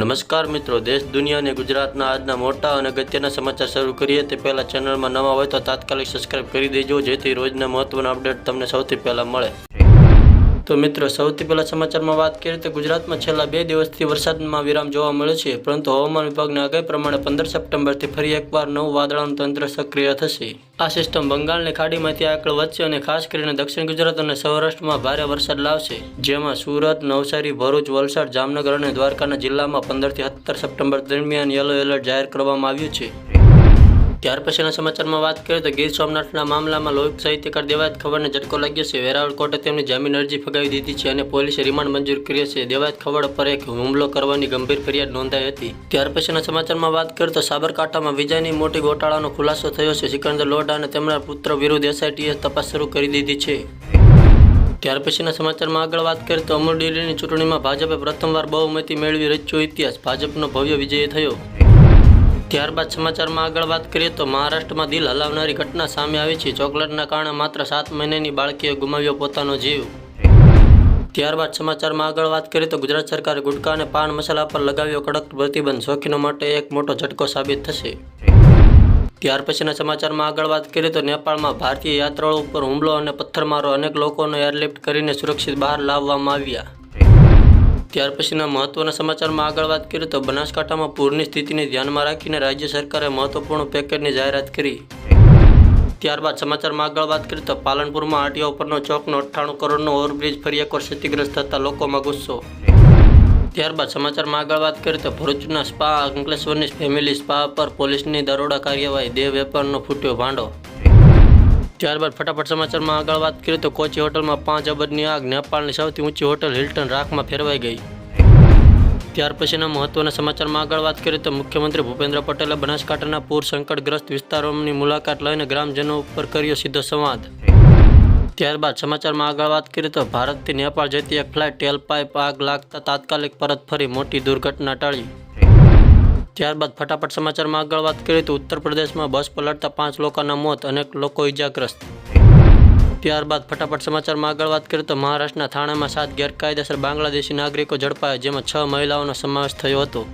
નમસ્કાર મિત્રો, દેશ દુનિયા અને ગુજરાતના આજના મોટા અને અગત્યના સમાચાર શરૂ કરીએ તે પહેલાં ચેનલમાં નવા હોય તો તાત્કાલિક સબસ્ક્રાઇબ કરી દેજો, જેથી રોજના મહત્વના અપડેટ તમને સૌથી પહેલાં મળે. તો મિત્રો, સૌથી પહેલાં સમાચારમાં વાત કરીએ તો ગુજરાતમાં છેલ્લા 2 દિવસથી વરસાદમાં વિરામ જોવા મળે છે, પરંતુ હવામાન વિભાગની આગાહી પ્રમાણે 15 સપ્ટેમ્બરથી ફરી એકવાર નવું વાદળાનું તંત્ર સક્રિય થશે. આ સિસ્ટમ બંગાળની ખાડીમાંથી આગળ વધશે અને ખાસ કરીને દક્ષિણ ગુજરાત અને સૌરાષ્ટ્રમાં ભારે વરસાદ લાવશે, જેમાં સુરત, નવસારી, ભરૂચ, વલસાડ, જામનગર અને દ્વારકાના જિલ્લામાં 15 થી 17 સપ્ટેમ્બર દરમિયાન યલો એલર્ટ જાહેર કરવામાં આવ્યું છે. ત્યાર પછીના સમાચારમાં વાત કરીએ તો ગીર સોમનાથના મામલામાં લોક સાહિત્યકાર દેવાયત ખવડને ઝટકો લાગ્યો છે. વેરાવળ કોર્ટે તેમની જામીન અરજી ફગાવી દીધી છે અને પોલીસે રિમાન્ડ મંજૂર કર્યો છે. દેવાયત ખવડ પર એક હુમલો કરવાની ગંભીર ફરિયાદ નોંધાઈ હતી. ત્યાર પછીના સમાચારમાં વાત કરીએ તો સાબરકાંઠામાં વિજયની મોટી ગોટાળાનો ખુલાસો થયો છે. સિકંદર લોઢા અને તેમના પુત્ર વિરુદ્ધ એસઆઈટીએ તપાસ શરૂ કરી દીધી છે. ત્યાર પછીના સમાચારમાં આગળ વાત કરીએ તો અમૂલ ડેરીની ચૂંટણીમાં ભાજપે પ્રથમવાર બહુમતી મેળવી રચ્યો ઇતિહાસ, ભાજપનો ભવ્ય વિજય થયો. ત્યારબાદ સમાચારમાં આગળ વાત કરીએ તો મહારાષ્ટ્રમાં દિલ હલાવનારી ઘટના સામે આવી છે. ચોકલેટના કારણે માત્ર 7 મહિનાની બાળકીએ ગુમાવ્યો પોતાનો જીવ. ત્યારબાદ સમાચારમાં આગળ વાત કરીએ તો ગુજરાત સરકારે ગુટખા અને પાન મસાલા પર લગાવ્યો કડક પ્રતિબંધ, શોખીનો માટે એક મોટો ઝટકો સાબિત થશે. ત્યાર પછીના સમાચારમાં આગળ વાત કરીએ તો નેપાળમાં ભારતીય યાત્રાળુ ઉપર હુમલો અને પથ્થરમારો, અનેક લોકોને એરલિફ્ટ કરીને સુરક્ષિત બહાર લાવવામાં આવ્યા. ત્યાર પછીના મહત્વના સમાચારમાં આગળ વાત કરીએ તો બનાસકાંઠામાં પૂરની સ્થિતિને ધ્યાનમાં રાખીને રાજ્ય સરકારે મહત્વપૂર્ણ પેકેજની જાહેરાત કરી. ત્યારબાદ સમાચારમાં આગળ વાત કરીએ તો પાલનપુરમાં આરટીઓ ઉપરનો ચોકનો 98 કરોડનો ઓવરબ્રિજ ફરી એકવાર ક્ષતિગ્રસ્ત થતા લોકોમાં ગુસ્સો. ત્યારબાદ સમાચારમાં આગળ વાત કરીએ તો ભરૂચના સ્પા, અંકલેશ્વરની ફેમિલી સ્પા પર પોલીસની દરોડા કાર્યવાહી, દેહ વેપારનો ફૂટ્યો ભાંડો. ત્યારબાદ ફટાફટ સમાચારમાં આગળ વાત કરીએ તો કોચી હોટલમાં 5 અબજની આગ, નેપાળની સૌથી ઊંચી હોટલ હિલ્ટન રાખમાં ફેરવાઈ ગઈ. ત્યાર પછીના મહત્વના સમાચારમાં આગળ વાત કરીએ તો મુખ્યમંત્રી ભૂપેન્દ્ર પટેલે બનાસકાંઠાના પૂર સંકટગ્રસ્ત વિસ્તારોની મુલાકાત લઈને ગ્રામજનો ઉપર કર્યો સીધો સંવાદ. ત્યારબાદ સમાચારમાં આગળ વાત કરીએ તો ભારતથી નેપાળ જતી એક ફ્લાઇટ ટેલપાઇપ આગ લાગતા તાત્કાલિક પરત ફરી, મોટી દુર્ઘટના ટળી. ત્યારબાદ ફટાફટ સમાચારમાં આગળ વાત કરીએ તો ઉત્તર પ્રદેશમાં બસ પલટતા 5 લોકોના મોત, અનેક લોકો ઇજાગ્રસ્ત. ત્યારબાદ ફટાફટ સમાચારમાં આગળ વાત કરીએ તો મહારાષ્ટ્રના થાણામાં 7 ગેરકાયદેસર બાંગ્લાદેશી નાગરિકો ઝડપાયા, જેમાં 6 મહિલાઓનો સમાવેશ થયો હતો.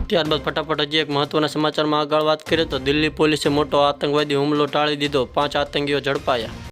ત્યારબાદ ફટાફટ હજી એક મહત્વના સમાચારમાં આગળ વાત કરીએ તો દિલ્હી પોલીસે મોટો આતંકવાદી હુમલો ટાળી દીધો, 5 આતંકીઓ ઝડપાયા.